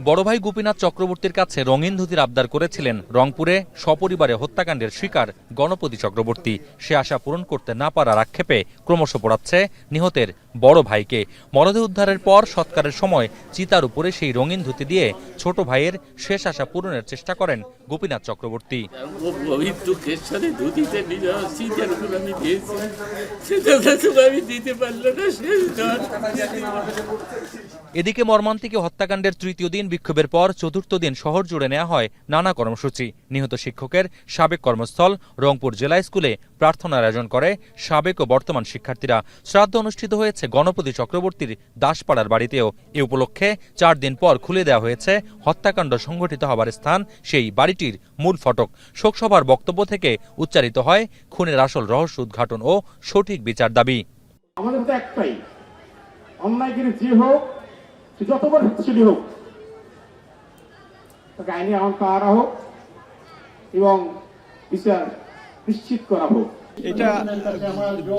বড় ভাই গোপীনাথ চক্রবর্তীর কাছে রঙিন ধুতির আবদার করেছিলেন রংপুরে সপরিবারে হত্যাকাণ্ডের শিকার গণপতি চক্রবর্তী। সে আশা পূরণ করতে না পারার আক্ষেপে ক্রমশ পোড়াচ্ছে নিহতের বড় ভাইকে। মরদেহ উদ্ধারের পর সৎকারের সময় চিতার উপরে সেই রঙিন ধুতি দিয়ে ছোট ভাইয়ের শেষ আশা পূরণের চেষ্টা করেন গোপীনাথ চক্রবর্তী। এদিকে মর্মান্তিক হত্যাকাণ্ডের তৃতীয় দিন বিক্ষোভের পর চতুর্থ দিন শহর জুড়ে নেওয়া হয় নানা কর্মসূচি। নিহত শিক্ষকের সাবেক কর্মস্থল রংপুর জেলা স্কুলে প্রার্থনার আয়োজন করে সাবেক ও বর্তমান শিক্ষার্থীরা। শ্রাদ্ধ অনুষ্ঠিত হয়েছে গণপতি চক্রবর্তীর দাসপাড়ার বাড়িতেও। এ উপলক্ষে 4 দিন পর খুলে দেওয়া হয়েছে হত্যাকাণ্ড সংঘটিত হবার স্থান সেই বাড়িটির মূল ফটক। শোকসভার বক্তব্য থেকে উচ্চারিত হয় খুনের আসল রহস্য উদ্ঘাটন ও সঠিক বিচার দাবি। আমাদের তো একটাই, অন্যায়কারী যে হোক, যত বড় শক্তিশালী হোক, তাকে আইনি আইন করা হোক এবং বিচার নিশ্চিত করা হোক। এটা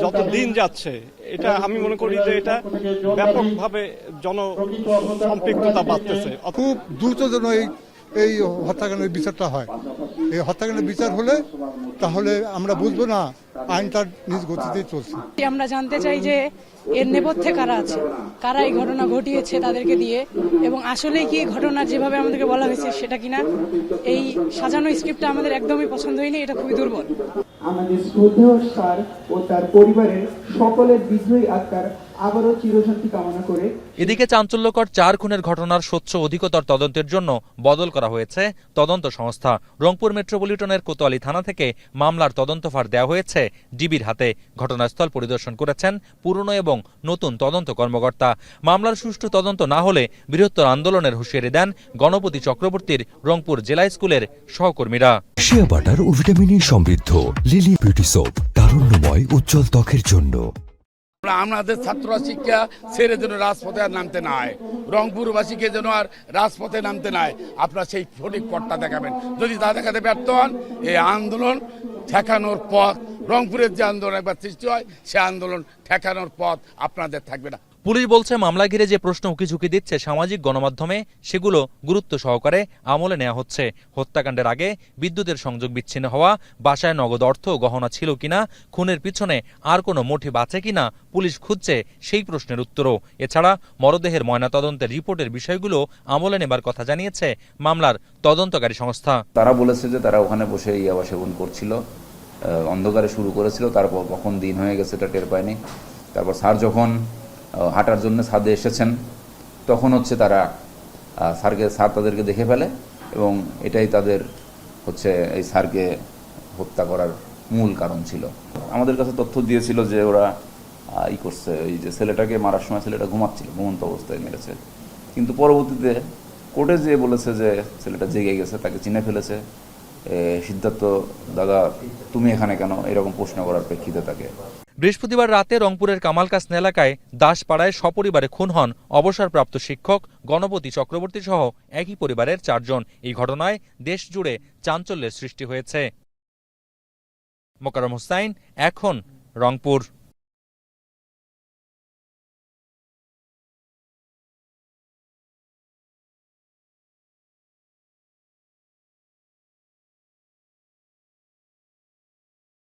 যত দিন যাচ্ছে এটা আমি মনে করি যে এটা ব্যাপকভাবে জনসম্পৃক্ততা বাড়তেছে। খুব দ্রুত যেন এই হত্যাকাণ্ডের বিচারটা হয়। এই হত্যাকাণ্ডের বিচার হলে তাহলে আমরা বুঝবো না আইন তার নিজ গতিতেই চলছে। আমরা জানতে চাই যে এর নেপথ্যে কারা আছে, কারা এই ঘটনা ঘটিয়েছে তাদেরকে দিয়ে, এবং আসলে কি ঘটনা যেভাবে আমাদেরকে বলা হয়েছে সেটা কিনা। এই সাজানো স্ক্রিপ্টটা আমাদের একদমই পছন্দ হয়নি, এটা খুবই দুর্বল। আমাদের শ্রদ্ধেয় স্যার ও তার পরিবারের সকলের বিদ্রোহী আত্মার আবারও চিরশান্তি কামনা করে। এদিকে চাঞ্চল্যকর 4 খুনের ঘটনার স্বচ্ছ অধিকতর তদন্তের জন্য বদল করা হয়েছে তদন্ত সংস্থা। রংপুর মেট্রোপলিটনের কোতোয়ালি থানা থেকে মামলার তদন্তভার দেওয়া হয়েছে ডিবির হাতে। ঘটনাস্থল পরিদর্শন করেছেন পুরনো এবং নতুন তদন্ত কর্মকর্তা। মামলার সুষ্ঠু তদন্ত না হলে বৃহত্তর আন্দোলনের হুঁশিয়ারি দেন গণপতি চক্রবর্তীর রংপুর জেলা স্কুলের সহকর্মীরা। শিয়া বাটার ও ভিটামিন সমৃদ্ধ লিলি বিউটি সোপ, তারুণ্যময় উজ্জ্বল ত্বকের জন্য। আমাদের ছাত্ররা শিক্ষা ছেড়ে যেন রাজপথে আর নামতে না হয়, রংপুরবাসীকে যেন আর রাজপথে নামতে না হয়। আপনারা সেই সঠিক পথটা দেখাবেন। যদি তা দেখাতে ব্যর্থ হন, এই আন্দোলন ঠেকানোর পথ, রংপুরের যে আন্দোলন একবার সৃষ্টি হয়, সে আন্দোলন ঠেকানোর পথ আপনাদের থাকবে না। পুলিশ বলছে মামলা ঘিরে যে প্রশ্ন উকিঝুঁকি দিচ্ছে সামাজিক গণমাধ্যমে, সেগুলো গুরুত্ব সহকারে আমলে নেওয়া হচ্ছে। হত্যাকাণ্ডের আগে বিদ্যুতের সংযোগ বিচ্ছিন্ন হওয়া, বাসায় নগদ অর্থ গহনা ছিল কিনা, খুনের পিছনে আর কোনো মোটিভ আছে কিনা পুলিশ খুঁজছে সেই প্রশ্নের উত্তরও। এছাড়া মরদেহের ময়নাতদন্তের রিপোর্টের বিষয়গুলো আমলে নেবার কথা জানিয়েছে মামলার তদন্তকারী সংস্থা। তারা বলেছে যে তারা ওখানে বসে ইয়াবা সেবন করছিল, অন্ধকারে শুরু করেছিল, তারপর কখন দিন হয়ে গেছে এটা টের পায়নি। তারপর স্যার যখন হাঁটার জন্য ছাদে এসেছেন তখন তারা স্যার তাদেরকে দেখে ফেলে এবং এটাই তাদের এই স্যারকে হত্যা করার মূল কারণ ছিল। আমাদের কাছে তথ্য দিয়েছিল যে ওরা করছে, এই যে ছেলেটাকে মারার সময় ছেলেটা ঘুমাচ্ছিল, ঘুমন্ত অবস্থায় মেরেছে। কিন্তু পরবর্তীতে কোর্টে যেয়ে বলেছে যে ছেলেটা জেগে গেছে, তাকে চিনে ফেলেছে। সিদ্ধার্থ দাদা তুমি এখানে কেন, এরকম প্রশ্ন করার প্রেক্ষিতে তাকে। বৃহস্পতিবার রাতে রংপুরের কামালকাসন এলাকায় দাসপাড়ায় সপরিবারে খুন হন অবসরপ্রাপ্ত শিক্ষক গণপতি চক্রবর্তী সহ একই পরিবারের 4 জন। এই ঘটনায় দেশ জুড়ে চাঞ্চল্যের সৃষ্টি হয়েছে। মোকাররম হোসাইন, এখন, রংপুর।